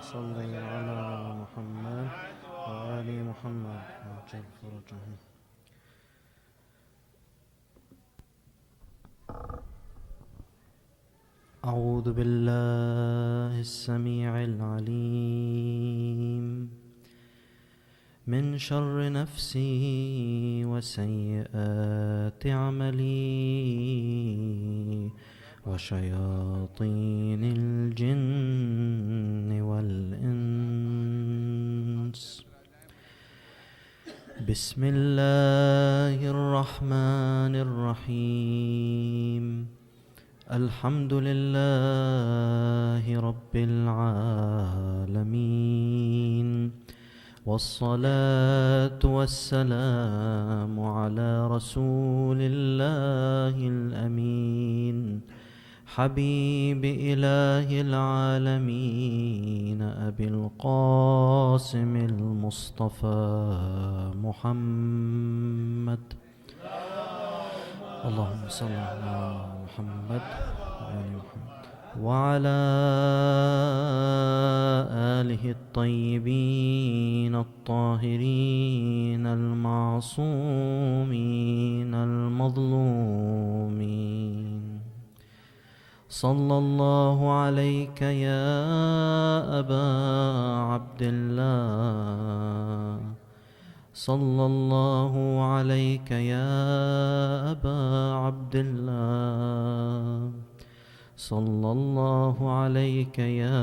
صل على محمد وآل محمد وعجل فرجهم. أعوذ بالله السميع العليم من شر نفسي وسيئات عملي وشياطين الجن والإنس. بسم الله الرحمن الرحيم. الحمد لله رب العالمين، والصلاة والسلام على رسول الله الأمين، حبيب إله العالمين، أبي القاسم المصطفى محمد. اللهم صل على محمد وآل محمد وعلى آله الطيبين الطاهرين المعصومين المظلومين. صلى الله عليك يا أبا عبد الله، صلى الله عليك يا أبا عبد الله، صلى الله عليك يا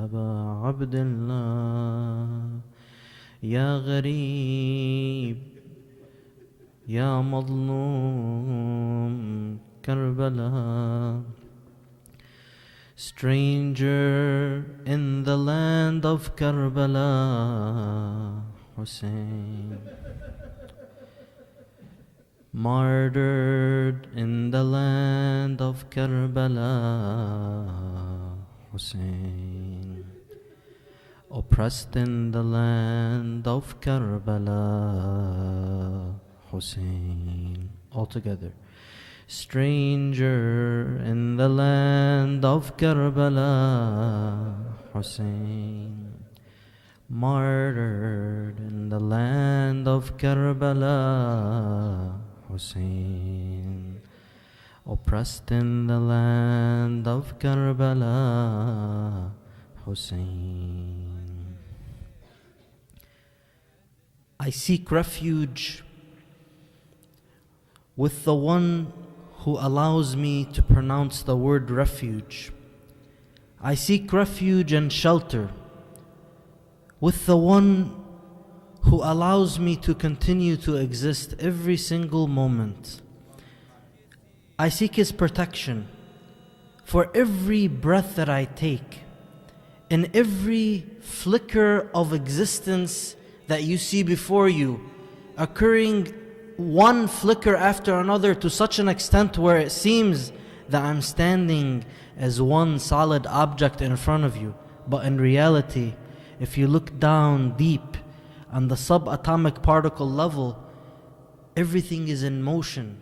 أبا عبد الله. يا غريب يا مظلوم Karbala, stranger in the land of Karbala, Hussein, martyred in the land of Karbala, Hussein, oppressed in the land of Karbala, Hussein. All together. Stranger in the land of Karbala, Hussein, martyred in the land of Karbala, Hussein, oppressed in the land of Karbala, Hussein. I seek refuge with the one who allows me to pronounce the word refuge. I seek refuge and shelter with the one who allows me to continue to exist every single moment. I seek His protection for every breath that I take, in every flicker of existence that you see before you, occurring one flicker after another to such an extent where it seems that I'm standing as one solid object in front of you. But in reality, if you look down deep on the subatomic particle level, everything is in motion.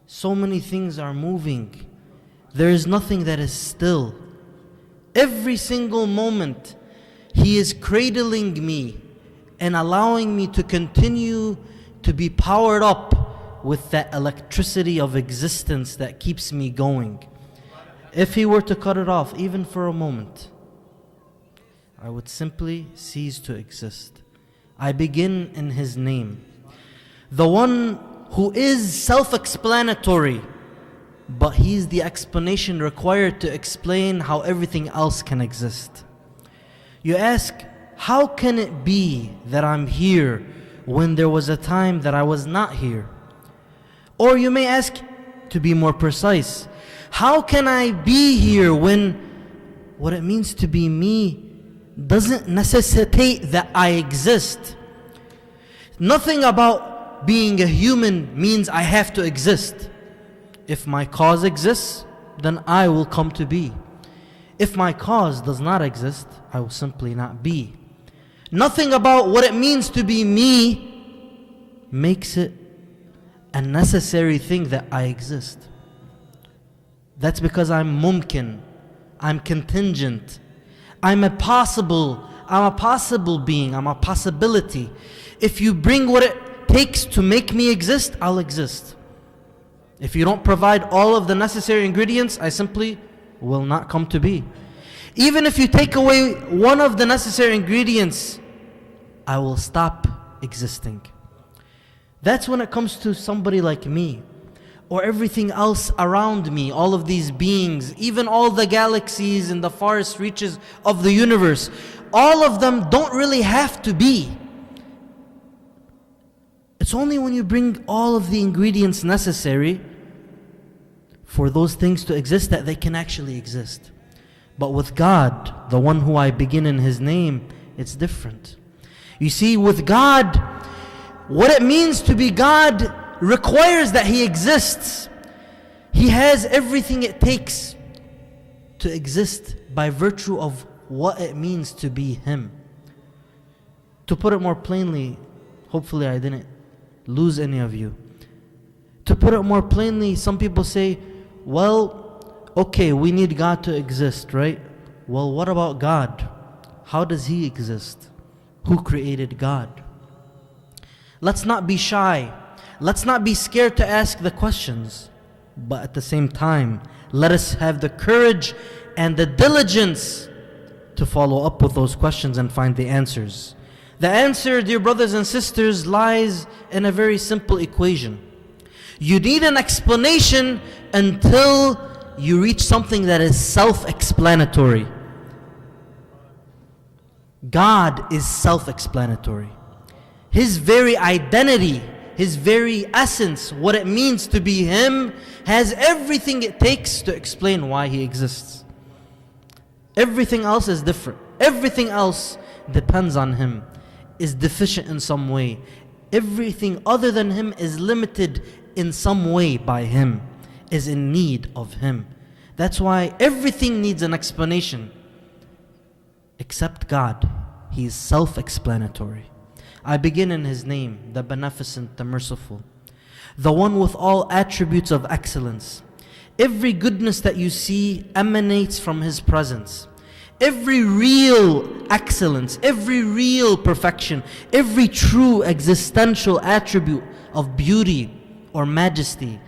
So many things are moving. There is nothing that is still. Every single moment, He is cradling me and allowing me to continue to be powered up with that electricity of existence that keeps me going. If He were to cut it off, even for a moment, I would simply cease to exist. I begin in His name, the one who is self-explanatory, but He's the explanation required to explain how everything else can exist. You ask, how can it be that I'm here when there was a time that I was not here? Or you may ask, to be more precise, how can I be here when what it means to be me doesn't necessitate that I exist? Nothing about being a human means I have to exist. If my cause exists, then I will come to be. If my cause does not exist, I will simply not be. Nothing about what it means to be me makes it a necessary thing that I exist. That's because I'm mumkin, I'm contingent, I'm a possible being, I'm a possibility. If you bring what it takes to make me exist, I'll exist. If you don't provide all of the necessary ingredients, I simply will not come to be. Even if you take away one of the necessary ingredients, I will stop existing. That's when it comes to somebody like me, or everything else around me, all of these beings, even all the galaxies in the farthest reaches of the universe. All of them don't really have to be. It's only when you bring all of the ingredients necessary for those things to exist that they can actually exist. But with God, the one who I begin in His name, it's different. You see, with God, what it means to be God requires that He exists. He has everything it takes to exist by virtue of what it means to be Him. To put it more plainly, hopefully I didn't lose any of you. To put it more plainly, some people say, well, okay, we need God to exist, right? Well, what about God? How does He exist? Who created God? Let's not be shy. Let's not be scared to ask the questions. But at the same time, let us have the courage and the diligence to follow up with those questions and find the answers. The answer, dear brothers and sisters, lies in a very simple equation. You need an explanation until you reach something that is self-explanatory. God is self-explanatory. His very identity, His very essence, what it means to be Him, has everything it takes to explain why He exists. Everything else is different. Everything else depends on Him, is deficient in some way. Everything other than Him is limited in some way by Him, is in need of Him. That's why everything needs an explanation, except God. He is self-explanatory. I begin in His name, the Beneficent, the Merciful, the one with all attributes of excellence. Every goodness that you see emanates from His presence. Every real excellence, every real perfection, every true existential attribute of beauty or majesty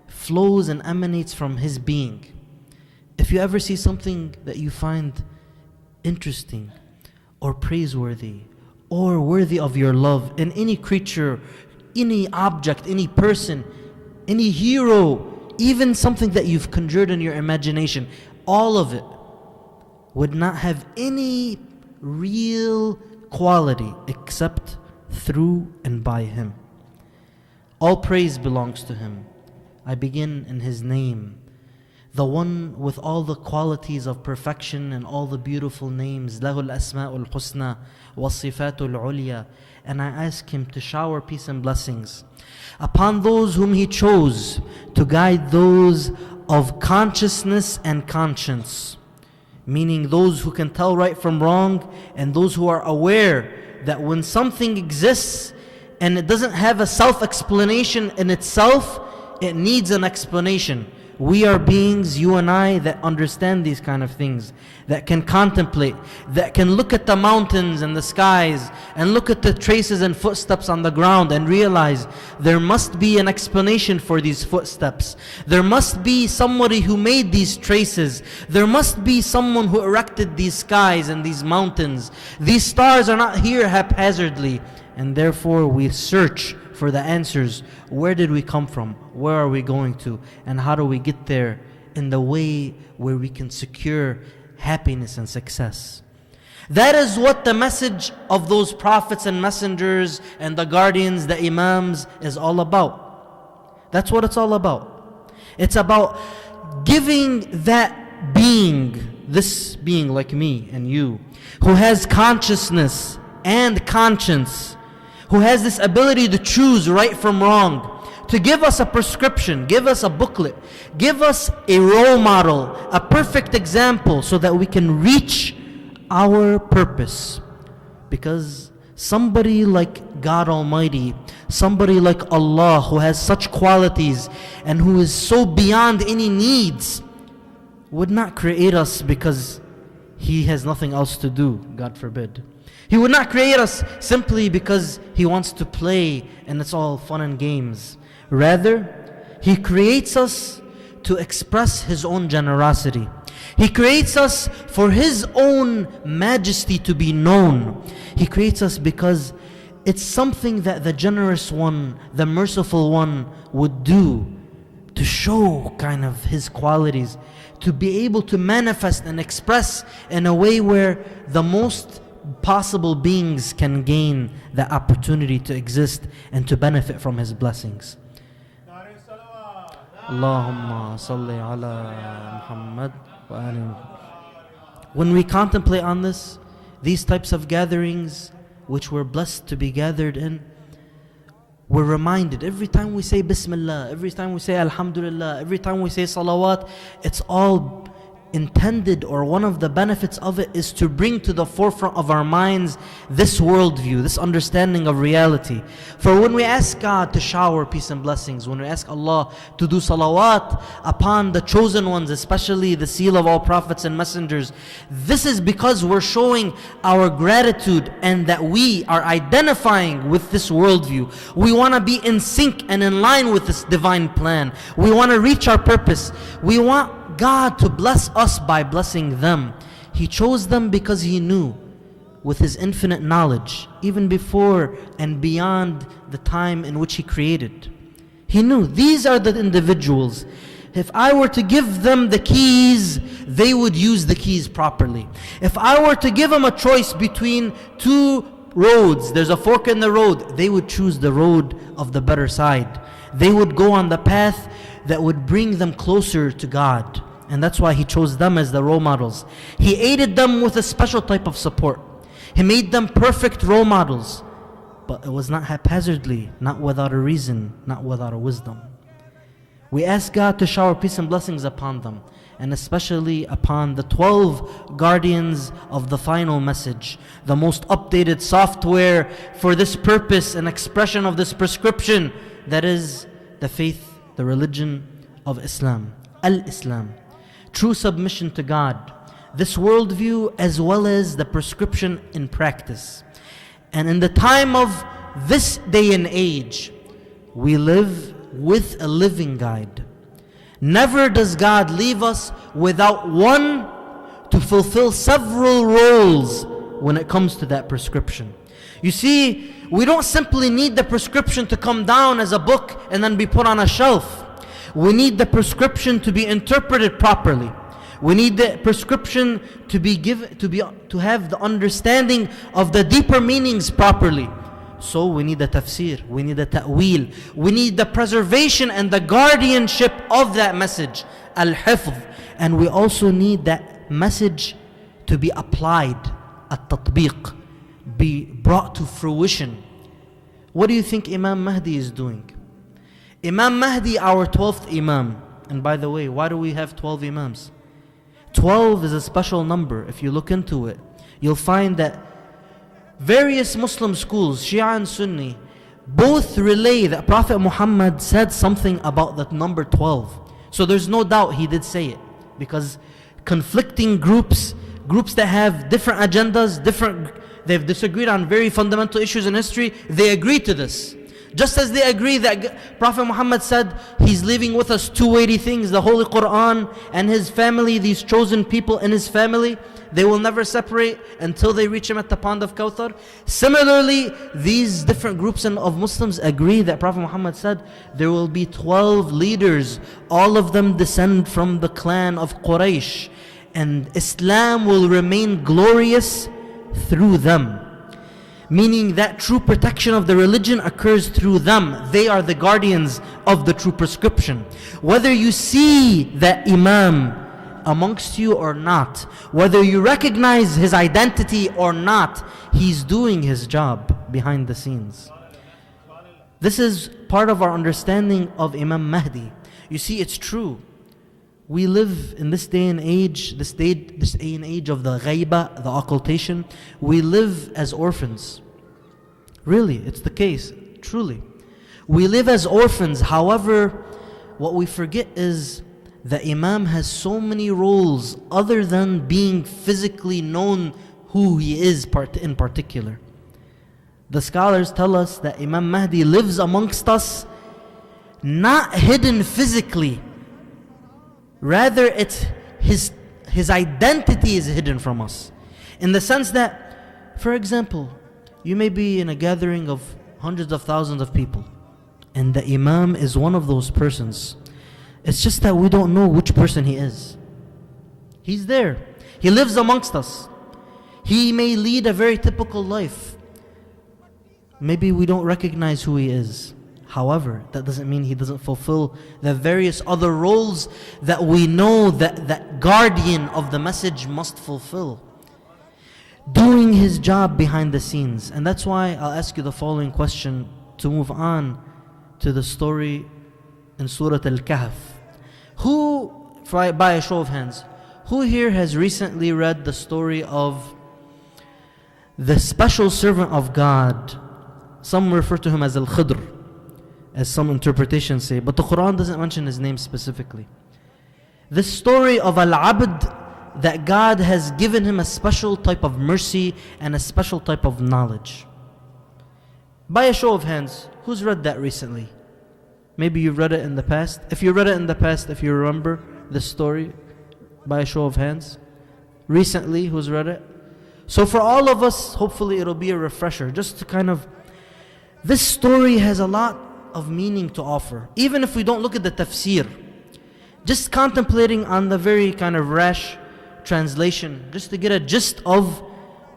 flows and emanates from His being. If you ever see something that you find interesting or praiseworthy or worthy of your love in any creature, any object, any person, any hero, even something that you've conjured in your imagination, all of it would not have any real quality except through and by Him. All praise belongs to Him. I begin in His name, the one with all the qualities of perfection and all the beautiful names, له الأسماء الحسنى والصفات العليا. And I ask Him to shower peace and blessings upon those whom He chose to guide those of consciousness and conscience, meaning those who can tell right from wrong and those who are aware that when something exists and it doesn't have a self-explanation in itself, it needs an explanation. We are beings, you and I, that understand these kind of things, that can contemplate, that can look at the mountains and the skies and look at the traces and footsteps on the ground and realize there must be an explanation for these footsteps. There must be somebody who made these traces. There must be someone who erected these skies and these mountains. These stars are not here haphazardly, and therefore we search for the answers. Where did we come from? Where are we going to? And how do we get there in the way where we can secure happiness and success? That is what the message of those prophets and messengers and the guardians, the imams, is all about. That's what it's all about. It's about giving that being, this being like me and you, who has consciousness and conscience, who has this ability to choose right from wrong, to give us a prescription, give us a booklet, give us a role model, a perfect example so that we can reach our purpose. Because somebody like God Almighty, somebody like Allah who has such qualities and who is so beyond any needs, would not create us because He has nothing else to do, God forbid. He would not create us simply because He wants to play and it's all fun and games. Rather, He creates us to express His own generosity. He creates us for His own majesty to be known. He creates us because it's something that the generous one, the merciful one would do to show kind of His qualities, to be able to manifest and express in a way where the most possible beings can gain the opportunity to exist and to benefit from His blessings. Allahumma salli ala Muhammad wa ali. When we contemplate on this, these types of gatherings which we're blessed to be gathered in, we're reminded every time we say Bismillah, every time we say Alhamdulillah, every time we say Salawat, it's all intended, or one of the benefits of it is to bring to the forefront of our minds this worldview, this understanding of reality. For when we ask God to shower peace and blessings, when we ask Allah to do salawat upon the chosen ones, especially the seal of all prophets and messengers, this is because we're showing our gratitude and that we are identifying with this worldview. We want to be in sync and in line with this divine plan. We want to reach our purpose. We want God to bless us by blessing them. He chose them because He knew, with His infinite knowledge, even before and beyond the time in which He created. He knew these are the individuals. If I were to give them the keys, they would use the keys properly. If I were to give them a choice between two roads, there's a fork in the road, they would choose the road of the better side. They would go on the path that would bring them closer to God. And that's why He chose them as the role models. He aided them with a special type of support. He made them perfect role models. But it was not haphazardly, not without a reason, not without a wisdom. We ask God to shower peace and blessings upon them, and especially upon the 12 guardians of the final message, the most updated software for this purpose and expression of this prescription, that is the faith, the religion of Islam, Al-Islam. True submission to God, this worldview as well as the prescription in practice. And in the time of this day and age, we live with a living guide. Never does God leave us without one to fulfill several roles when it comes to that prescription. You see, we don't simply need the prescription to come down as a book and then be put on a shelf. We need the prescription to be interpreted properly. We need the prescription to have the understanding of the deeper meanings properly. So we need the tafsir, we need the ta'wil, we need the preservation and the guardianship of that message, al-hifz. And we also need that message to be applied, at-tatbiq, be brought to fruition. What do you think Imam Mahdi is doing? Imam Mahdi, our 12th Imam. And by the way, why do we have 12 Imams? 12 is a special number. If you look into it, you'll find that various Muslim schools, Shia and Sunni, both relay that Prophet Muhammad said something about that number 12. So there's no doubt he did say it, because conflicting groups that have different agendas, they've disagreed on very fundamental issues in history, they agree to this. Just as they agree that Prophet Muhammad said he's leaving with us two weighty things, the Holy Quran and his family, these chosen people in his family, they will never separate until they reach him at the pond of Kawthar. Similarly, these different groups of Muslims agree that Prophet Muhammad said there will be 12 leaders, all of them descend from the clan of Quraysh, and Islam will remain glorious through them. Meaning that true protection of the religion occurs through them. They are the guardians of the true prescription. Whether you see that Imam amongst you or not, whether you recognize his identity or not, he's doing his job behind the scenes. This is part of our understanding of Imam Mahdi. You see, it's true. We live in this day and age, this day and age of the ghaiba, the occultation. We live as orphans. Really, it's the case, truly. We live as orphans. However, what we forget is the Imam has so many roles other than being physically known who he is in particular. The scholars tell us that Imam Mahdi lives amongst us, not hidden physically. Rather, it's his identity is hidden from us. In the sense that, for example, you may be in a gathering of hundreds of thousands of people, and the Imam is one of those persons. It's just that we don't know which person he is. He's there. He lives amongst us. He may lead a very typical life. Maybe we don't recognize who he is. However, that doesn't mean he doesn't fulfill the various other roles that we know that guardian of the message must fulfill. Doing his job behind the scenes. And that's why I'll ask you the following question to move on to the story in Surah Al-Kahf. Who, by a show of hands, who here has recently read the story of the special servant of God? Some refer to him as Al-Khidr, as some interpretations say, but the Quran doesn't mention his name specifically. This story of Al-Abd, that God has given him a special type of mercy and a special type of knowledge. By a show of hands, who's read that recently? Maybe you've read it in the past. If you read it in the past, if you remember the story, by a show of hands. Recently, who's read it? So for all of us, hopefully it'll be a refresher, just to kind of, this story has a lot of meaning to offer. Even if we don't look at the tafsir, just contemplating on the very kind of rash translation, just to get a gist of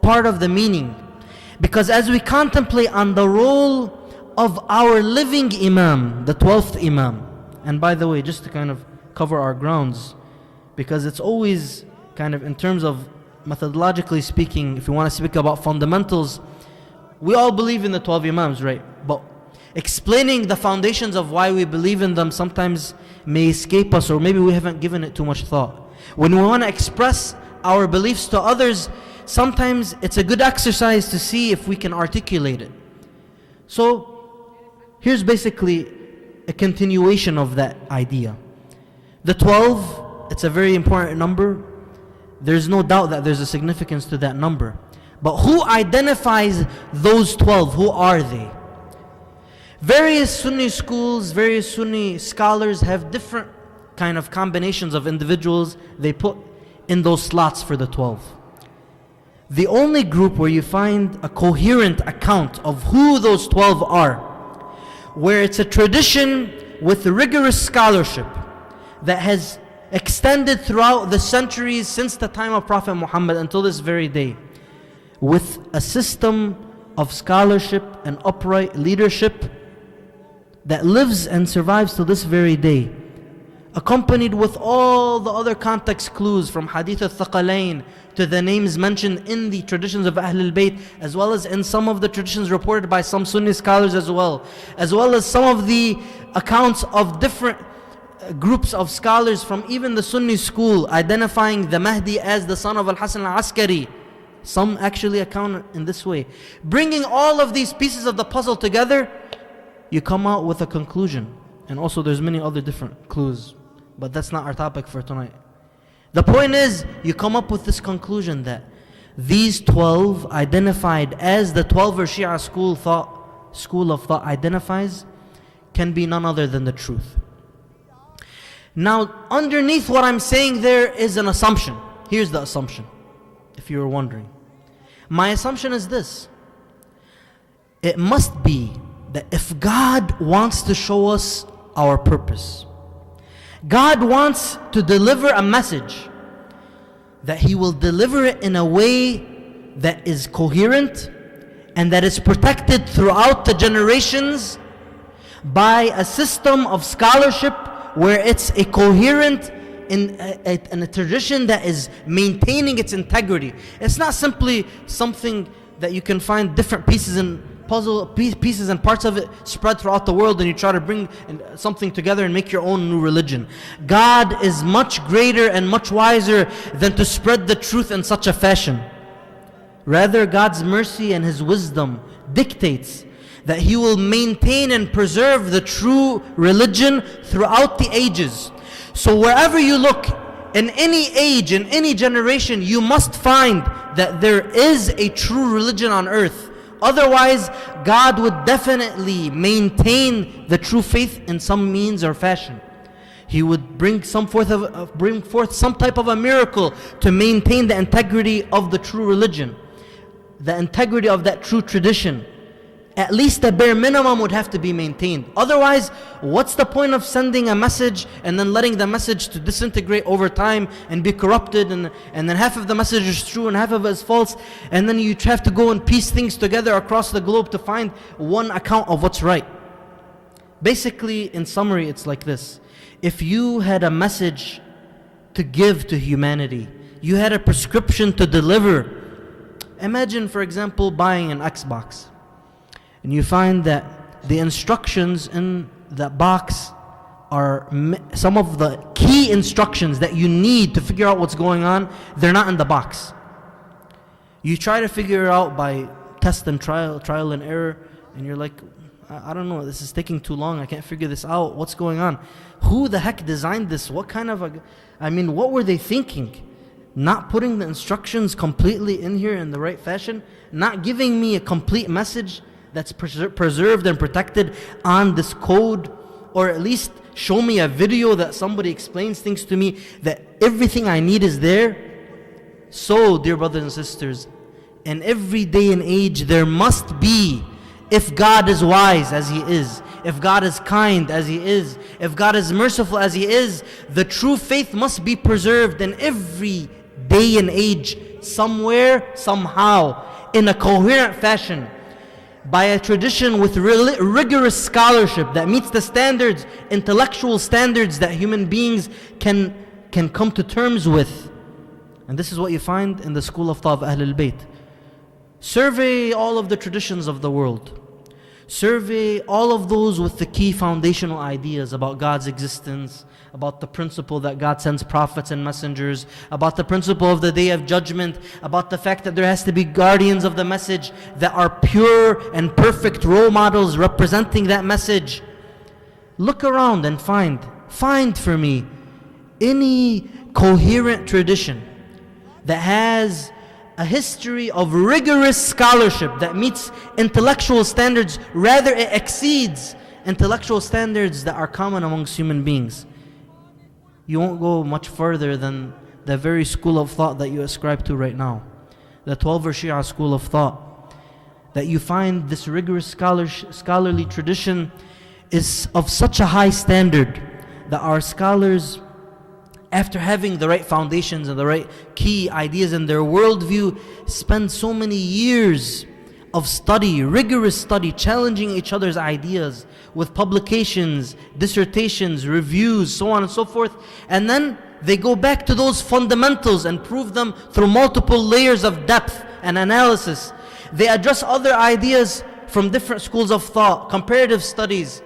part of the meaning. Because as we contemplate on the role of our living Imam, the 12th Imam, and by the way, just to kind of cover our grounds, because it's always kind of in terms of methodologically speaking, if you want to speak about fundamentals, we all believe in the 12 Imams, right? But explaining the foundations of why we believe in them sometimes may escape us, or maybe we haven't given it too much thought. When we want to express our beliefs to others, sometimes it's a good exercise to see if we can articulate it. So here's basically a continuation of that idea. The 12, it's a very important number. There's no doubt that there's a significance to that number. But who identifies those 12? Who are they? Various Sunni schools, various Sunni scholars have different kind of combinations of individuals they put in those slots for the 12. The only group where you find a coherent account of who those 12 are, where it's a tradition with rigorous scholarship that has extended throughout the centuries since the time of Prophet Muhammad until this very day, with a system of scholarship and upright leadership that lives and survives to this very day, accompanied with all the other context clues from Hadith al-Thaqalain to the names mentioned in the traditions of Ahlul Bayt, as well as in some of the traditions reported by some Sunni scholars as well as some of the accounts of different groups of scholars from even the Sunni school identifying the Mahdi as the son of Al-Hasan al-Askari. Some actually account in this way. Bringing all of these pieces of the puzzle together, you come out with a conclusion. And also there's many other different clues, but that's not our topic for tonight. The point is, you come up with this conclusion that these 12 identified as the 12er Shia school of thought identifies, can be none other than the truth. Now, underneath what I'm saying there is an assumption. Here's the assumption, if you were wondering. My assumption is this: it must be that if God wants to show us our purpose, God wants to deliver a message, that He will deliver it in a way that is coherent and that is protected throughout the generations by a system of scholarship where it's a coherent in a tradition that is maintaining its integrity. It's not simply something that you can find different pieces and pieces and parts of it spread throughout the world and you try to bring something together and make your own new religion. God is much greater and much wiser than to spread the truth in such a fashion. Rather, God's mercy and His wisdom dictates that He will maintain and preserve the true religion throughout the ages. So wherever you look, in any age, in any generation, you must find that there is a true religion on earth. Otherwise, God would definitely maintain the true faith in some means or fashion. He would bring forth some type of a miracle to maintain the integrity of the true religion, the integrity of that true tradition. At least the bare minimum would have to be maintained. Otherwise, what's the point of sending a message and then letting the message to disintegrate over time and be corrupted, and then half of the message is true and half of it is false, and then you have to go and piece things together across the globe to find one account of what's right. Basically, in summary, it's like this. If you had a message to give to humanity, you had a prescription to deliver. Imagine, for example, buying an Xbox. And you find that the instructions in that box are some of the key instructions that you need to figure out what's going on. They're not in the box. You try to figure it out by test and trial and error, and you're like, I don't know, this is taking too long, I can't figure this out, what's going on? Who the heck designed this? What were they thinking? Not putting the instructions completely in here in the right fashion, not giving me a complete message that's preserved and protected on this code, or at least show me a video that somebody explains things to me, that everything I need is there. So, dear brothers and sisters, in every day and age there must be, if God is wise as He is, if God is kind as He is, if God is merciful as He is, the true faith must be preserved in every day and age, somewhere, somehow, in a coherent fashion, by a tradition with rigorous scholarship that meets the standards, intellectual standards that human beings can come to terms with. And this is what you find in the school of thought of Ahlul Bayt. Survey all of the traditions of the world. Survey all of those with the key foundational ideas about God's existence, about the principle that God sends prophets and messengers, about the principle of the Day of Judgment, about the fact that there has to be guardians of the message that are pure and perfect role models representing that message. Look around and find for me any coherent tradition that has a history of rigorous scholarship that meets intellectual standards, rather it exceeds intellectual standards that are common amongst human beings. You won't go much further than the very school of thought that you ascribe to right now, the 12er Shia school of thought, that you find this rigorous scholarly tradition is of such a high standard that our scholars, after having the right foundations and the right key ideas in their worldview, spend so many years of study, rigorous study, challenging each other's ideas with publications, dissertations, reviews, so on and so forth. And then they go back to those fundamentals and prove them through multiple layers of depth and analysis. They address other ideas from different schools of thought, comparative studies.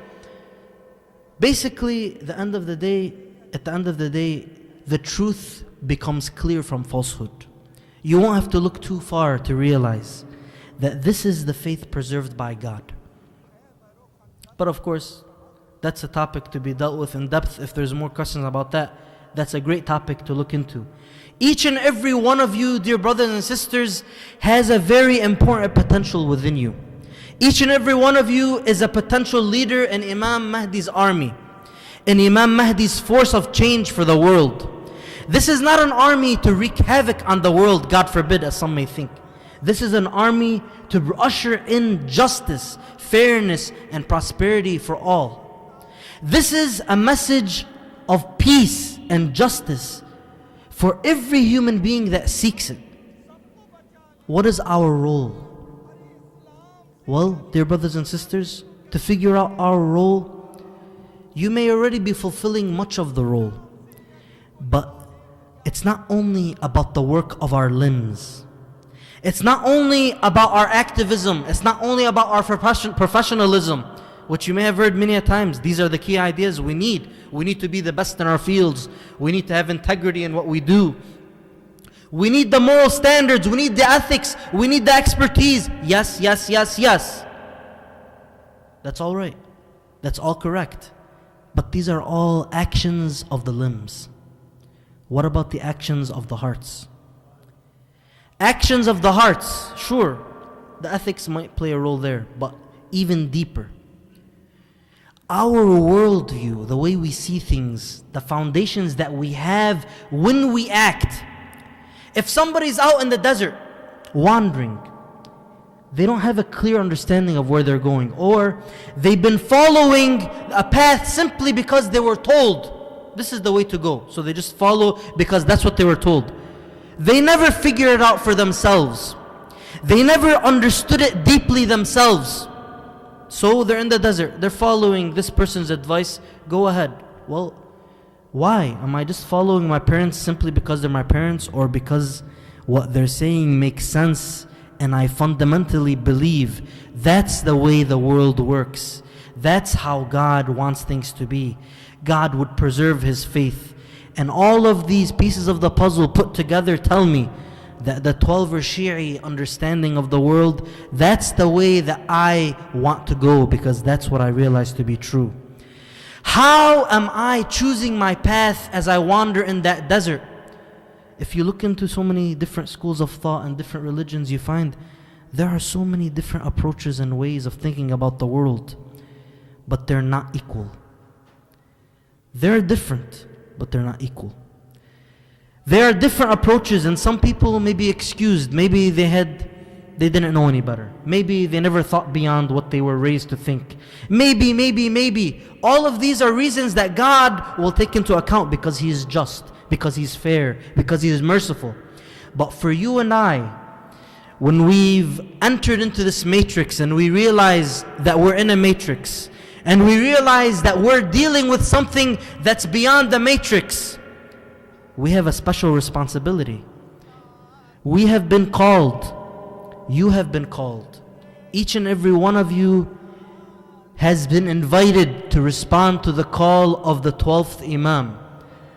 Basically, at the end of the day, the truth becomes clear from falsehood. You won't have to look too far to realize that this is the faith preserved by God. But of course, that's a topic to be dealt with in depth. If there's more questions about that, that's a great topic to look into. Each and every one of you, dear brothers and sisters, has a very important potential within you. Each and every one of you is a potential leader in Imam Mahdi's army, in Imam Mahdi's force of change for the world. This is not an army to wreak havoc on the world, God forbid, as some may think. This is an army to usher in justice, fairness, and prosperity for all. This is a message of peace and justice for every human being that seeks it. What is our role? Well, dear brothers and sisters, to figure out our role, you may already be fulfilling much of the role, but it's not only about the work of our limbs. It's not only about our activism. It's not only about our professionalism, which you may have heard many a times. These are the key ideas we need. We need to be the best in our fields. We need to have integrity in what we do. We need the moral standards. We need the ethics. We need the expertise. Yes, yes, yes, yes. That's all right. That's all correct. But these are all actions of the limbs. What about the actions of the hearts? Actions of the hearts, sure, the ethics might play a role there, but even deeper. Our worldview, the way we see things, the foundations that we have when we act. If somebody's out in the desert, wandering, they don't have a clear understanding of where they're going, or they've been following a path simply because they were told this is the way to go, so they just follow because that's what they were told. They never figure it out for themselves. They never understood it deeply themselves. So they're in the desert, they're following this person's advice, go ahead. Well, why? Am I just following my parents simply because they're my parents, or because what they're saying makes sense and I fundamentally believe that's the way the world works? That's how God wants things to be. God would preserve His faith. And all of these pieces of the puzzle put together tell me that the 12 Shi'i understanding of the world, that's the way that I want to go, because that's what I realize to be true. How am I choosing my path as I wander in that desert? If you look into so many different schools of thought and different religions, you find there are so many different approaches and ways of thinking about the world, but they're not equal. They're different, but they're not equal. There are different approaches, and some people may be excused. Maybe they didn't know any better. Maybe they never thought beyond what they were raised to think. Maybe. All of these are reasons that God will take into account, because He is just, because He's fair, because He is merciful. But for you and I, when we've entered into this matrix and we realize that we're in a matrix, and we realize that we're dealing with something that's beyond the matrix, we have a special responsibility. We have been called. You have been called. Each and every one of you has been invited to respond to the call of the 12th Imam,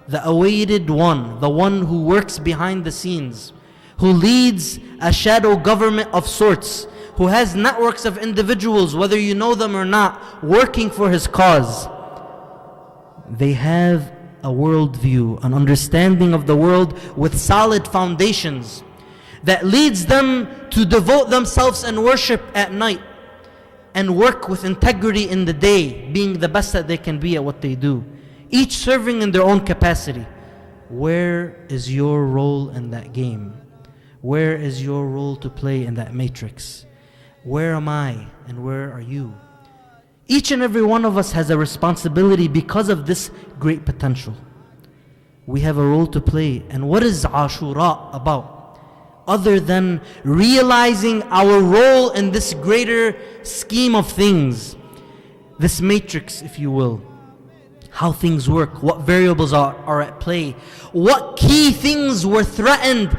the awaited one, the one who works behind the scenes, who leads a shadow government of sorts, who has networks of individuals, whether you know them or not, working for his cause. They have a worldview, an understanding of the world with solid foundations that leads them to devote themselves and worship at night and work with integrity in the day, being the best that they can be at what they do, each serving in their own capacity. Where is your role in that game? Where is your role to play in that matrix? Where am I and where are you? Each and every one of us has a responsibility because of this great potential. We have a role to play. And what is Ashura about? Other than realizing our role in this greater scheme of things, this matrix, if you will, how things work, what variables are at play, what key things were threatened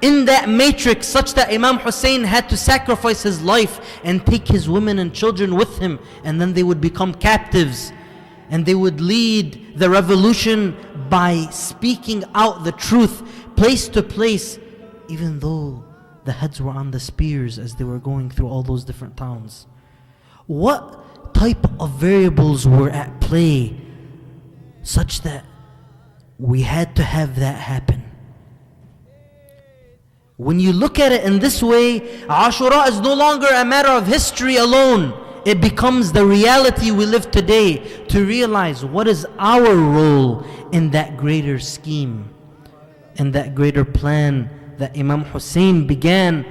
in that matrix, such that Imam Hussein had to sacrifice his life and take his women and children with him, and then they would become captives, and they would lead the revolution by speaking out the truth place to place, even though the heads were on the spears as they were going through all those different towns. What type of variables were at play such that we had to have that happen? When you look at it in this way, Ashura is no longer a matter of history alone. It becomes the reality we live today, to realize what is our role in that greater scheme, in that greater plan that Imam Hussein began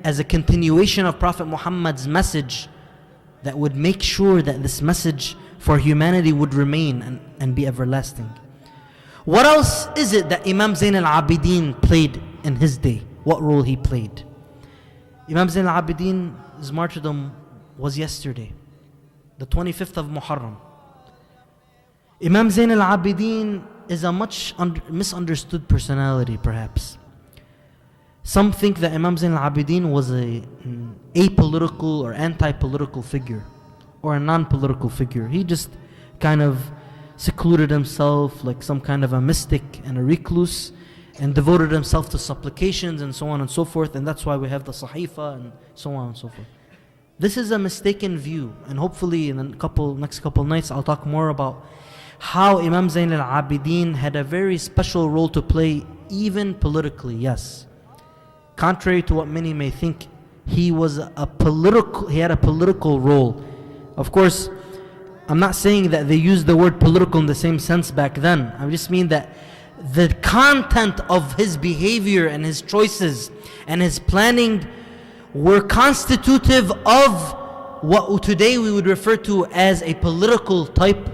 as a continuation of Prophet Muhammad's message, that would make sure that this message for humanity would remain and be everlasting. What else is it that Imam Zain al-Abidin played in his day? What role he played? Imam Zain al-Abidin's martyrdom was yesterday, the 25th of Muharram. Imam Zain al-Abidin is a much misunderstood personality, perhaps. Some think that Imam Zain al-Abidin was an apolitical or anti-political figure, or a non-political figure. He just kind of secluded himself like some kind of a mystic and a recluse, and devoted himself to supplications and so on and so forth, and that's why we have the Sahifa and so on and so forth. This is a mistaken view, and hopefully in the next couple nights I'll talk more about how Imam Zayn al-Abidin had a very special role to play, even politically, yes. Contrary to what many may think, he had a political role. Of course, I'm not saying that they used the word political in the same sense back then. I just mean that the content of his behavior and his choices and his planning were constitutive of what today we would refer to as a political type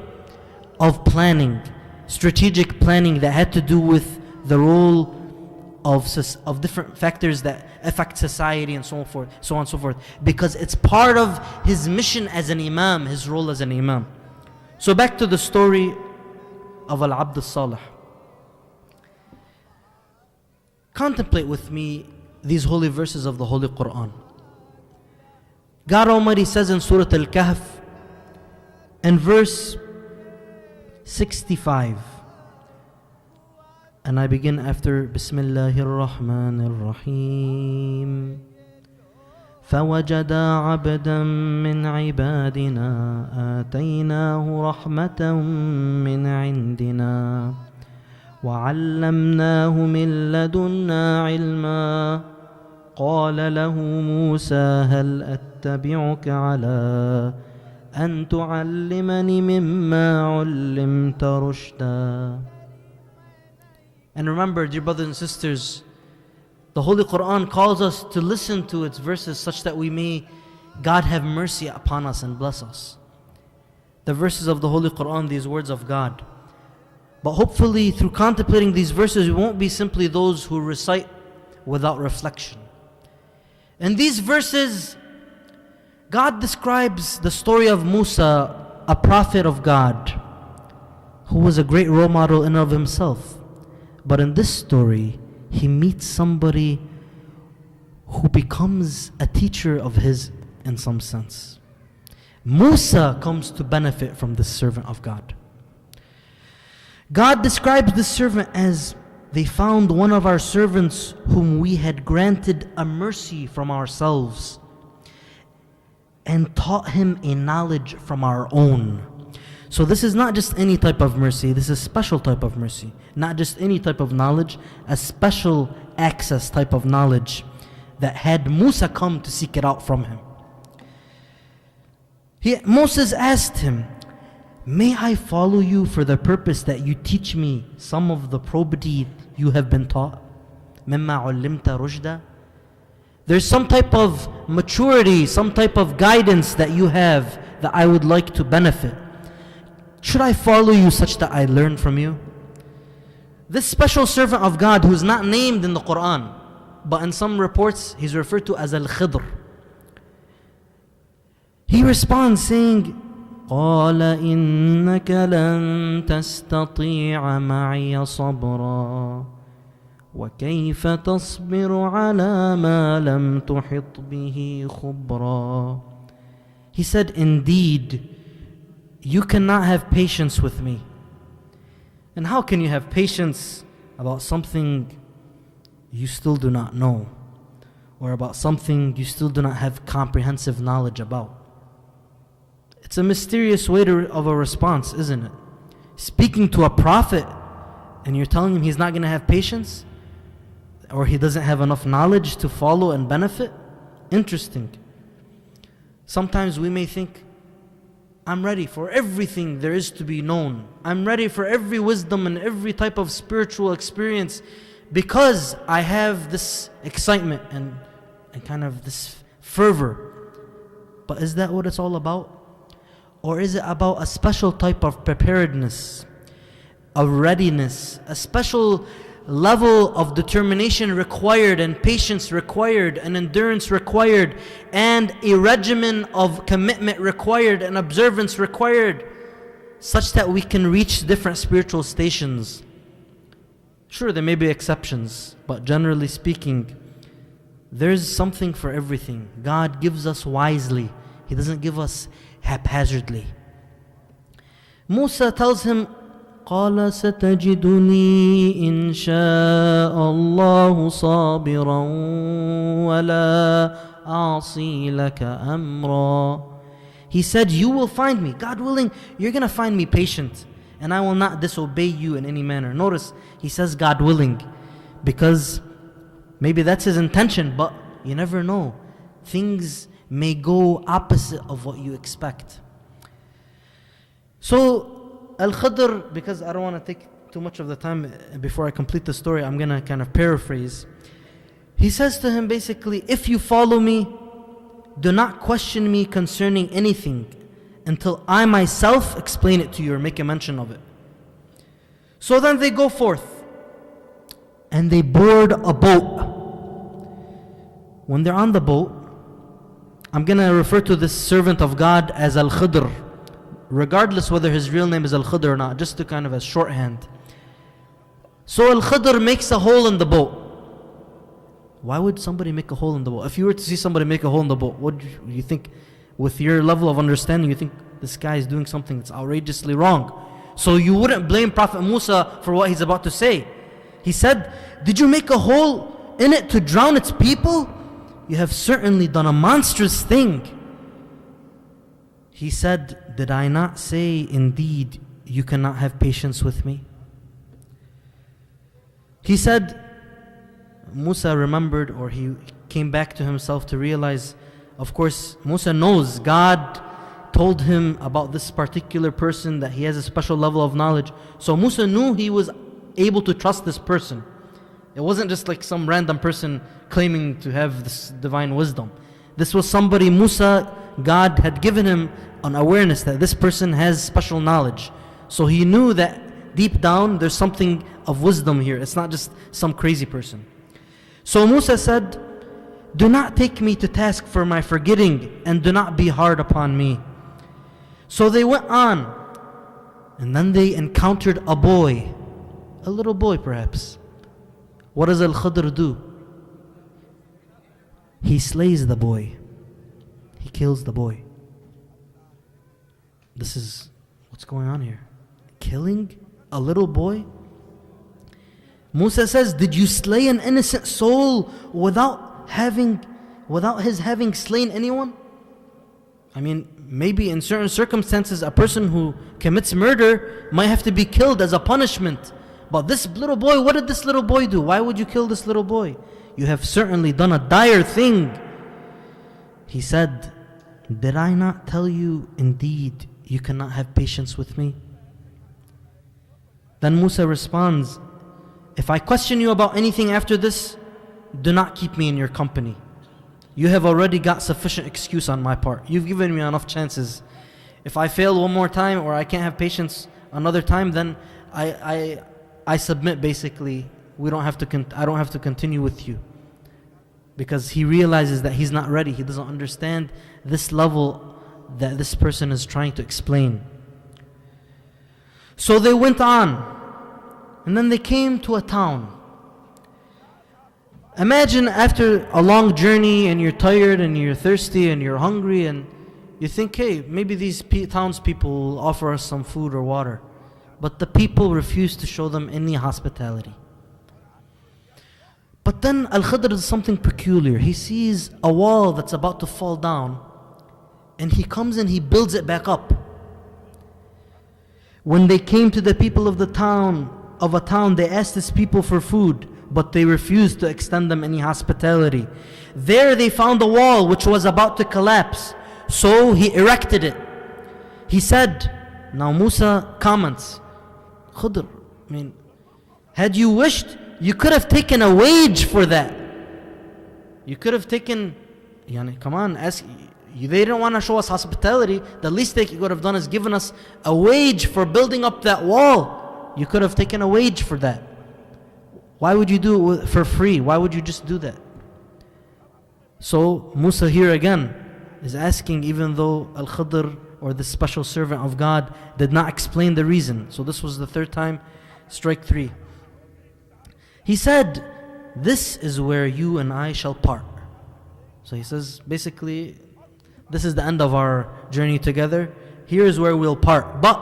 of planning, strategic planning that had to do with the role of different factors that affect society and so on and so forth, because it's part of his mission as an imam, his role as an imam. So back to the story of Al-Abd al-Salih. Contemplate with me these holy verses of the Holy Quran. God Almighty says in Surah Al-Kahf, in verse 65, and I begin after Bismillahir Rahmanir Rahim. فوجدا عبدا من عبادنا آتيناه رحمة من عندنا وعلمناه من لدنا علما قال له موسى هل أتبعك على أن تعلمني مما علمت رشدا. And remember, dear brothers and sisters, the Holy Quran calls us to listen to its verses such that God have mercy upon us and bless us. The verses of the Holy Quran, these words of God. But hopefully through contemplating these verses, we won't be simply those who recite without reflection. In these verses, God describes the story of Musa, a prophet of God, who was a great role model in and of himself. But in this story, he meets somebody who becomes a teacher of his in some sense. Musa comes to benefit from this servant of God. God describes this servant as, they found one of our servants whom we had granted a mercy from ourselves and taught him a knowledge from our own. So this is not just any type of mercy, this is a special type of mercy. Not just any type of knowledge, a special access type of knowledge that had Musa come to seek it out from him. Moses asked him, may I follow you for the purpose that you teach me some of the probity you have been taught? مِمَّا عُلِّمْتَ رُشْدًا. There's some type of maturity, some type of guidance that you have that I would like to benefit. Should I follow you such that I learn from you? This special servant of God, who is not named in the Quran, but in some reports he's referred to as Al-Khidr, he responds saying, قال إنك لن تستطيع معي صبرا وكيف تصبر على ما لم تحط به خبرا. He said, indeed, you cannot have patience with me. And how can you have patience about something you still do not know, or about something you still do not have comprehensive knowledge about? It's a mysterious way of a response, isn't it? Speaking to a prophet and you're telling him he's not going to have patience, or he doesn't have enough knowledge to follow and benefit? Interesting. Sometimes we may think, I'm ready for everything there is to be known. I'm ready for every wisdom and every type of spiritual experience because I have this excitement and kind of this fervor. But is that what it's all about? Or is it about a special type of preparedness, a readiness, a special level of determination required and patience required and endurance required and a regimen of commitment required and observance required such that we can reach different spiritual stations? Sure, there may be exceptions, but generally speaking, there's something for everything. God gives us wisely. He doesn't give us haphazardly. Musa tells him, قال ستجدني إن شاء الله صابرا ولا أعصي لك أمرا. He said, you will find me, God willing, you're going to find me patient and I will not disobey you in any manner. Notice, he says God willing, because maybe that's his intention, but you never know. Things may go opposite of what you expect. So, Al-Khidr, because I don't want to take too much of the time before I complete the story, I'm going to kind of paraphrase. He says to him basically, if you follow me, do not question me concerning anything until I myself explain it to you or make a mention of it. So then they go forth and they board a boat. When they're on the boat, I'm going to refer to this servant of God as Al-Khidr, regardless whether his real name is Al-Khidr or not, just to kind of as shorthand. So Al-Khidr makes a hole in the boat. Why would somebody make a hole in the boat? If you were to see somebody make a hole in the boat, what do you think, with your level of understanding, you think this guy is doing something that's outrageously wrong? So you wouldn't blame Prophet Musa for what he's about to say. He said, did you make a hole in it to drown its people? You have certainly done a monstrous thing. He said, did I not say, indeed, you cannot have patience with me? He said, Musa remembered, or he came back to himself to realize, of course, Musa knows God told him about this particular person, that he has a special level of knowledge. So Musa knew he was able to trust this person. It wasn't just like some random person claiming to have this divine wisdom. This was somebody Musa, God had given him an awareness that this person has special knowledge. So he knew that deep down there's something of wisdom here. It's not just some crazy person. So Musa said, do not take me to task for my forgetting, and do not be hard upon me. So they went on, and then they encountered a boy, a little boy perhaps. What does Al-Khidr do? He slays the boy. He kills the boy. This is what's going on here. Killing a little boy? Musa says, did you slay an innocent soul without his having slain anyone? I mean, maybe in certain circumstances a person who commits murder might have to be killed as a punishment. But this little boy, what did this little boy do? Why would you kill this little boy? You have certainly done a dire thing. He said, did I not tell you, indeed, you cannot have patience with me? Then Musa responds, if I question you about anything after this, do not keep me in your company. You have already got sufficient excuse on my part. You've given me enough chances. If I fail one more time, or I can't have patience another time, then I submit basically. I don't have to continue with you. Because he realizes that he's not ready. He doesn't understand this level that this person is trying to explain. So they went on. And then they came to a town. Imagine after a long journey and you're tired and you're thirsty and you're hungry and you think, hey, maybe these townspeople will offer us some food or water. But the people refuse to show them any hospitality. But then Al-Khidr does something peculiar. He sees a wall that's about to fall down, and he comes and he builds it back up. When they came to the people of a town, they asked his people for food, but they refused to extend them any hospitality. There they found a wall which was about to collapse, so he erected it. He said, now Musa comments, Khidr, had you wished, you could have taken a wage for that. You could have taken, come on, ask. They didn't want to show us hospitality. The least they could have done is given us a wage for building up that wall. You could have taken a wage for that. Why would you do it for free? Why would you just do that? So Musa here again is asking, even though Al-Khidr, or the special servant of God, did not explain the reason. So this was the third time, strike 3. He said, this is where you and I shall part. So he says, basically, this is the end of our journey together. Here is where we'll part. But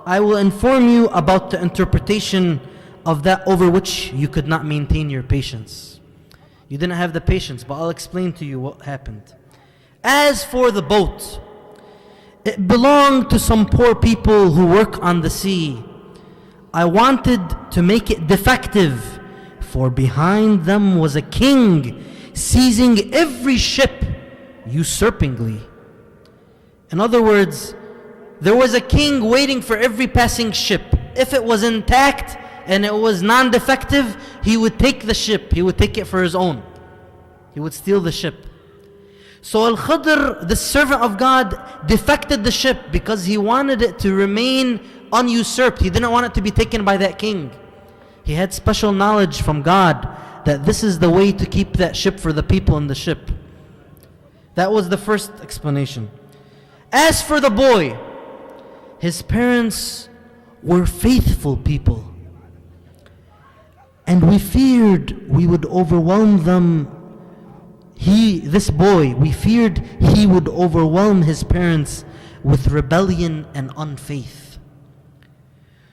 I will inform you about the interpretation of that over which you could not maintain your patience. You didn't have the patience, but I'll explain to you what happened. As for the boat, it belonged to some poor people who work on the sea. I wanted to make it defective, for behind them was a king seizing every ship usurpingly. In other words, there was a king waiting for every passing ship. If it was intact and it was non-defective, he would take the ship, he would take it for his own. He would steal the ship. So Al-Khidr, the servant of God, defected the ship because he wanted it to remain unusurped. He didn't want it to be taken by that king. He had special knowledge from God that this is the way to keep that ship for the people in the ship. That was the first explanation. As for the boy, his parents were faithful people, and we feared we would overwhelm them. This boy, we feared he would overwhelm his parents with rebellion and unfaith.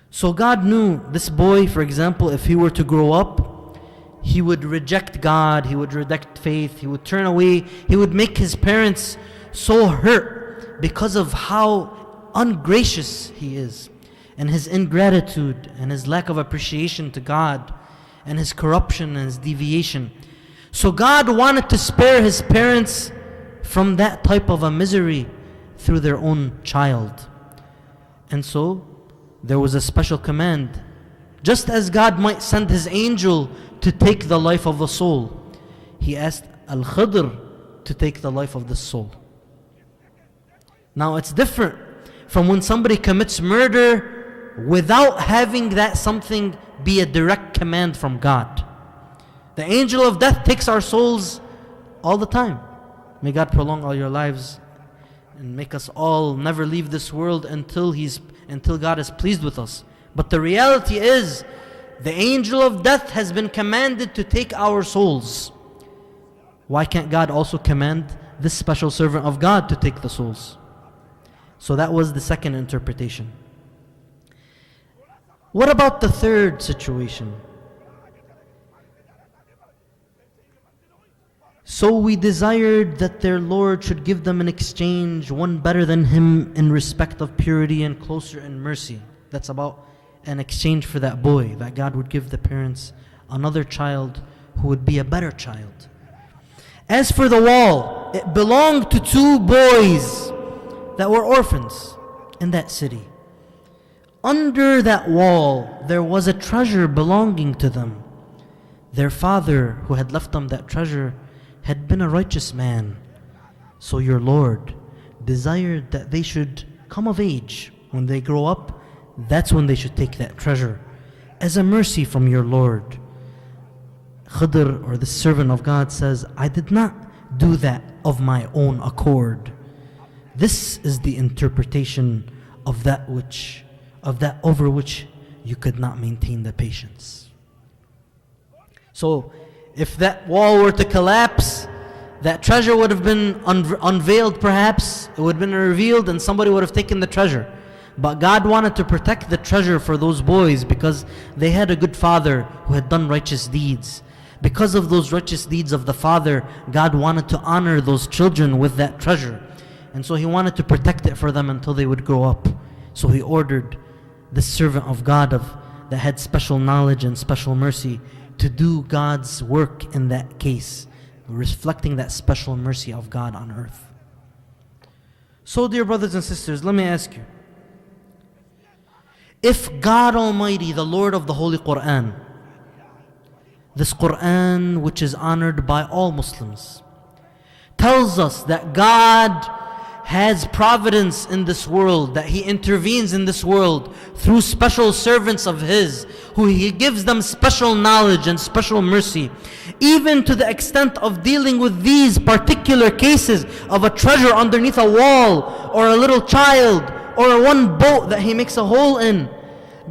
So God knew this boy, for example, if he were to grow up, he would reject God, he would reject faith, he would turn away, he would make his parents so hurt because of how ungracious he is, and his ingratitude and his lack of appreciation to God, and his corruption and his deviation. So God wanted to spare his parents from that type of a misery through their own child. And so there was a special command. Just as God might send his angel to take the life of a soul, he asked Al-Khidr to take the life of the soul. Now it's different from when somebody commits murder without having that something be a direct command from God. The angel of death takes our souls all the time. May God prolong all your lives and make us all never leave this world until God is pleased with us. But the reality is, the angel of death has been commanded to take our souls. Why can't God also command this special servant of God to take the souls? So that was the second interpretation. What about the third situation? So we desired that their Lord should give them in exchange one better than him in respect of purity and closer in mercy. That's about an exchange for that boy, that God would give the parents another child who would be a better child. As for the wall, it belonged to two boys that were orphans in that city. Under that wall, there was a treasure belonging to them. Their father, who had left them that treasure, had been a righteous man. So your Lord desired that they should come of age. When they grow up, that's when they should take that treasure, as a mercy from your Lord. Khidr, or the servant of God, says, I did not do that of my own accord. This is the interpretation of that over which you could not maintain the patience. So if that wall were to collapse, that treasure would have been unveiled perhaps, it would have been revealed, and somebody would have taken the treasure. But God wanted to protect the treasure for those boys because they had a good father who had done righteous deeds. Because of those righteous deeds of the father, God wanted to honor those children with that treasure. And so he wanted to protect it for them until they would grow up. So he ordered the servant of God that had special knowledge and special mercy to do God's work in that case, reflecting that special mercy of God on earth. So dear brothers and sisters, let me ask you, if God Almighty, the Lord of the Holy Quran, this Quran which is honored by all Muslims, tells us that God has providence in this world, that He intervenes in this world through special servants of His, who He gives them special knowledge and special mercy, even to the extent of dealing with these particular cases of a treasure underneath a wall, or a little child, or one boat that He makes a hole in.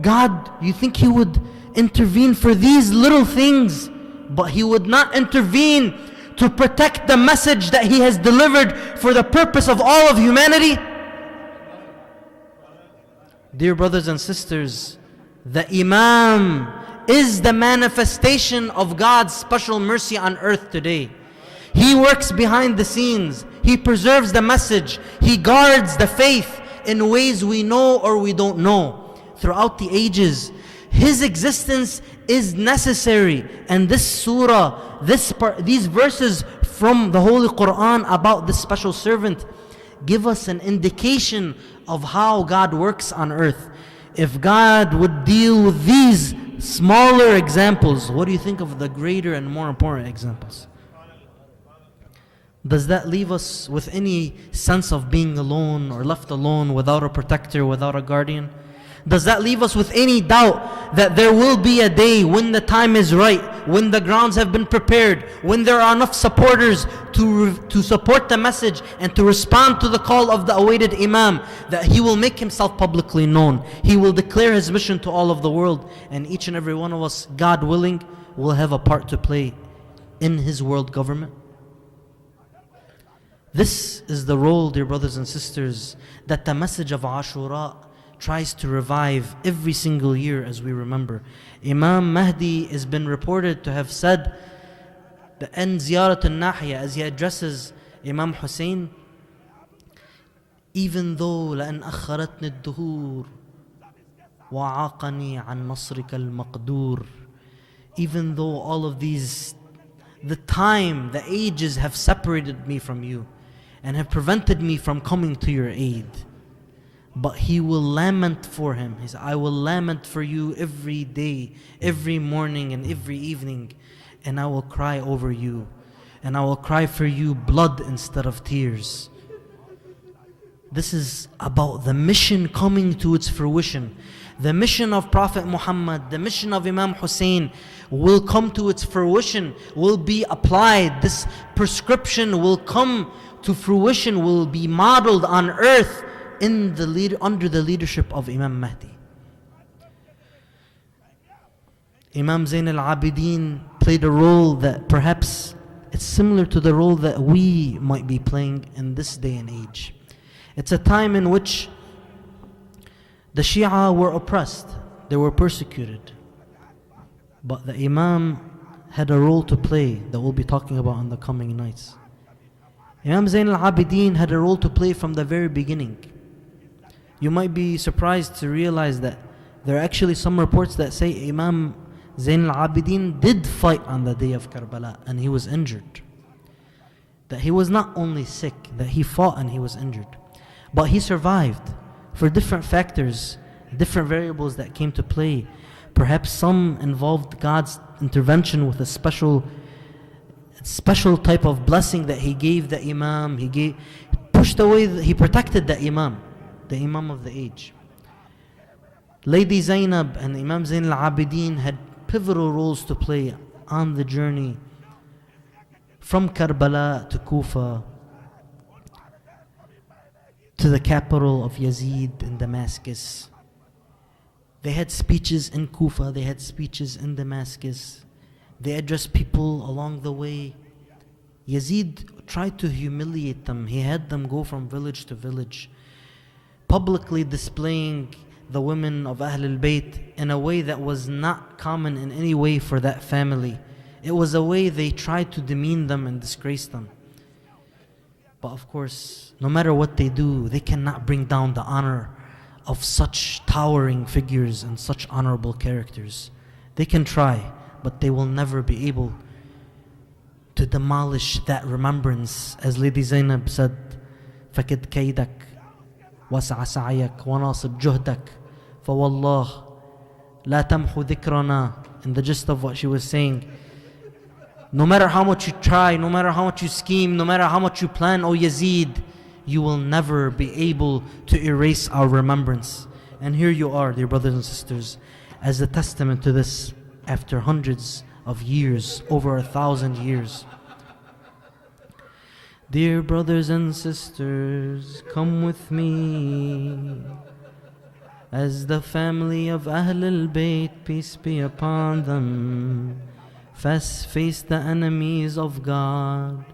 God, you think He would intervene for these little things, but He would not intervene to protect the message that He has delivered for the purpose of all of humanity? Dear brothers and sisters, the Imam is the manifestation of God's special mercy on earth today. He works behind the scenes. He preserves the message. He guards the faith in ways we know or we don't know. Throughout the ages, His existence is necessary. And this surah, these verses from the Holy Quran about this special servant give us an indication of how God works on earth. If God would deal with these smaller examples, what do you think of the greater and more important examples? Does that leave us with any sense of being alone or left alone without a protector, without a guardian? Does that leave us with any doubt that there will be a day when the time is right, when the grounds have been prepared, when there are enough supporters to support the message and to respond to the call of the awaited Imam, that he will make himself publicly known. He will declare his mission to all of the world, and each and every one of us, God willing, will have a part to play in his world government. This is the role, dear brothers and sisters, that the message of Ashura tries to revive every single year as we remember. Imam Mahdi has been reported to have said that in Ziyarat al-Nahya, as he addresses Imam Hussein, even though لأن أخرتني الدهور وعاقني عن نصرك المقدور, even though all of these, the time, the ages have separated me from you and have prevented me from coming to your aid, but he will lament for him. He said, I will lament for you every day, every morning and every evening, and I will cry over you, and I will cry for you blood instead of tears. This is about the mission coming to its fruition. The mission of Prophet Muhammad, the mission of Imam Hussein will come to its fruition, will be applied. This prescription will come to fruition, will be modeled on earth under the leadership of Imam Mahdi. Imam Zain al-Abidin played a role that perhaps it's similar to the role that we might be playing in this day and age. It's a time in which the Shia were oppressed, they were persecuted. But the Imam had a role to play that we'll be talking about in the coming nights. Imam Zain al-Abidin had a role to play from the very beginning. You might be surprised to realize that there are actually some reports that say Imam Zain al-Abidin did fight on the day of Karbala and he was injured. That he was not only sick, that he fought and he was injured. But he survived for different factors, different variables that came to play. Perhaps some involved God's intervention with a special type of blessing that he gave the Imam. He protected the Imam of the age. Lady Zainab and Imam Zain al-Abidin had pivotal roles to play on the journey from Karbala to Kufa, to the capital of Yazid in Damascus. They had speeches in Kufa, they had speeches in Damascus. They addressed people along the way. Yazid tried to humiliate them. He had them go from village to village, publicly displaying the women of Ahl al-Bayt in a way that was not common in any way for that family. It was a way they tried to demean them and disgrace them. But of course, no matter what they do, they cannot bring down the honor of such towering figures and such honorable characters. They can try, but they will never be able to demolish that remembrance. As Lady Zainab said, فَكِدْ كَيْدَكْ وَسَعَ سَعْيَكْ وَنَاصِبْ جُهْدَكْ فَوَاللَّهِ لَا تَمْحُ ذِكْرَنَا. In the gist of what she was saying, no matter how much you try, no matter how much you scheme, no matter how much you plan, O Yazid, you will never be able to erase our remembrance. And here you are, dear brothers and sisters, as a testament to this, after hundreds of years, over 1,000 years. Dear brothers and sisters, come with me, as the family of Ahl al-Bayt, peace be upon them, face the enemies of God.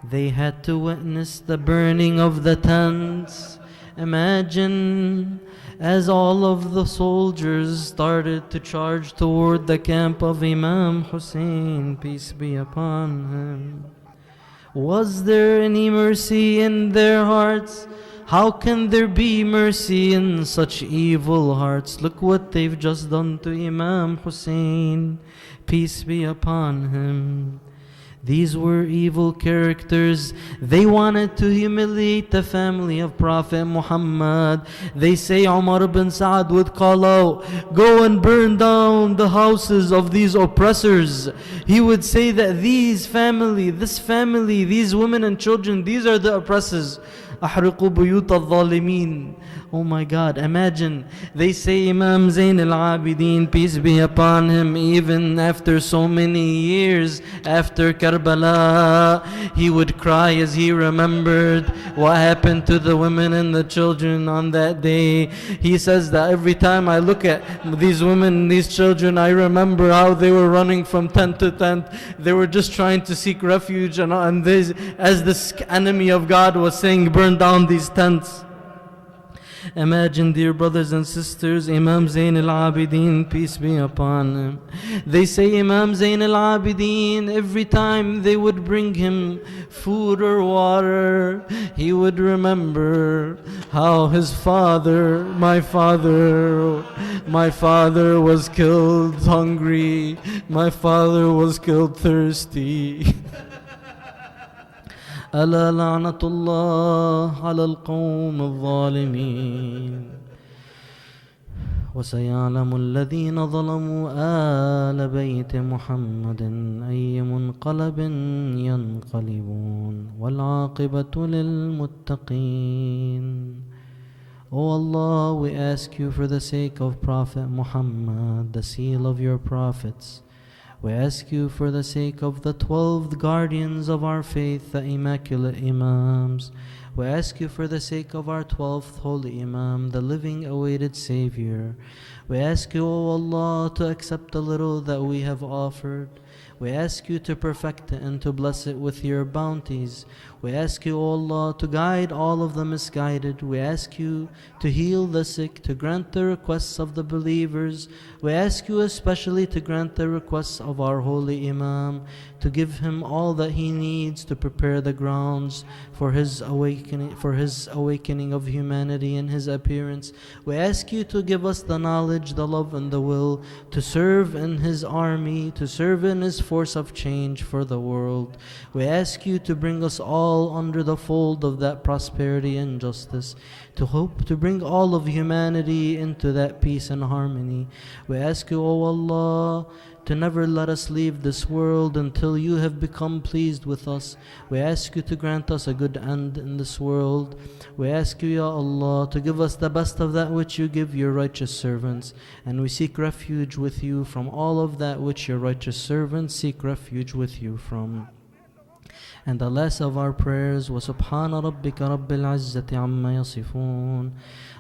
They had to witness the burning of the tents. Imagine as all of the soldiers started to charge toward the camp of Imam Hussein, peace be upon him. Was there any mercy in their hearts? How can there be mercy in such evil hearts? Look what they've just done to Imam Hussein, peace be upon him. These were evil characters. They wanted to humiliate the family of Prophet Muhammad. They say Umar ibn Sa'ad would call out, go and burn down the houses of these oppressors. He would say that this family, these women and children, these are the oppressors. أحرقوا بيوت الظالمين. Oh my God, imagine, they say Imam Zain al-Abidin, peace be upon him, even after so many years after Karbala, he would cry as he remembered what happened to the women and the children on that day. He says that every time I look at these women and these children, I remember how they were running from tent to tent. They were just trying to seek refuge, and this, as this enemy of God was saying, burn down these tents. Imagine, dear brothers and sisters, Imam Zain al-Abidin, peace be upon him. They say Imam Zain al-Abidin, every time they would bring him food or water, he would remember how his father, my father was killed hungry, my father was killed thirsty. ألا لعنة الله على القوم الظالمين وسيعلم الذين ظلموا آل بيت محمد أي منقلب ينقلبون والعاقبة للمتقين. O Allah, we ask you for the sake of Prophet Muhammad, the seal of your prophets. We ask you for the sake of the 12 guardians of our faith, the Immaculate Imams. We ask you for the sake of our 12th Holy Imam, the living awaited Savior. We ask you, O Allah, to accept the little that we have offered. We ask you to perfect it and to bless it with your bounties. We ask you, O Allah, to guide all of the misguided. We ask you to heal the sick, to grant the requests of the believers. We ask you especially to grant the requests of our holy Imam, to give him all that he needs to prepare the grounds for his awakening of humanity and his appearance. We ask you to give us the knowledge, the love, and the will to serve in his army, to serve in his force of change for the world. We ask you to bring us all under the fold of that prosperity and justice, to hope to bring all of humanity into that peace and harmony. We ask you, O Allah, to never let us leave this world until you have become pleased with us. We ask you to grant us a good end in this world. We ask you, Ya Allah, to give us the best of that which you give your righteous servants. And we seek refuge with you from all of that which your righteous servants seek refuge with you from. And the last of our prayers was Subhana rabbika rabbil izzati amma yasifun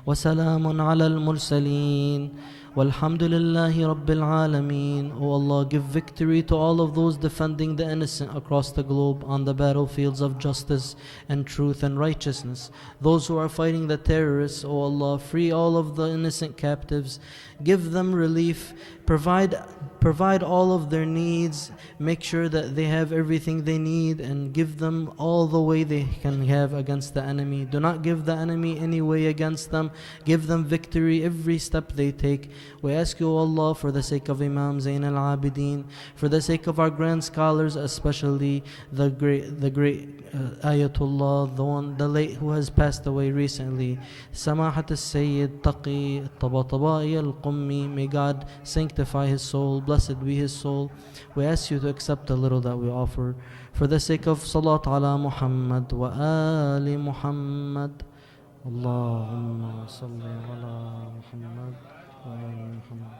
wa salamun ala al-mursaleen walhamdulillahi rabbil alameen. O Allah, give victory to all of those defending the innocent across the globe on the battlefields of justice and truth and righteousness. Those who are fighting the terrorists, O Allah, free all of the innocent captives, give them relief, provide all of their needs, make sure that they have everything they need, and give them all the way they can have against the enemy. Do not give the enemy any way against them. Give them victory every step they take. We ask you, Allah, for the sake of Imam Zain al-Abidin, for the sake of our grand scholars, especially the great Ayatullah, the late who has passed away recently, Samahat al-Sayyid Taqi al-Tabatabai al-Qummi. May God sanctify his soul, blessed be his soul. We ask you to accept the little that we offer for the sake of Salat ala Muhammad wa Ali Muhammad. Allahumma salli ala Muhammad wa ali Muhammad.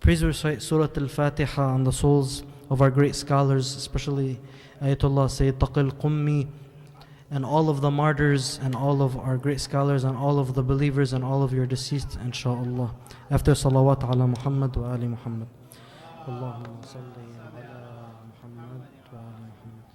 Please recite Surah Al-Fatiha on the souls of our great scholars, especially Ayatollah Sayyid Taqi al-Qummi, and all of the martyrs, and all of our great scholars, and all of the believers, and all of your deceased, inshaAllah. After salawat ala Muhammad wa ali Muhammad. Allahumma salli ala Muhammad wa ali Muhammad.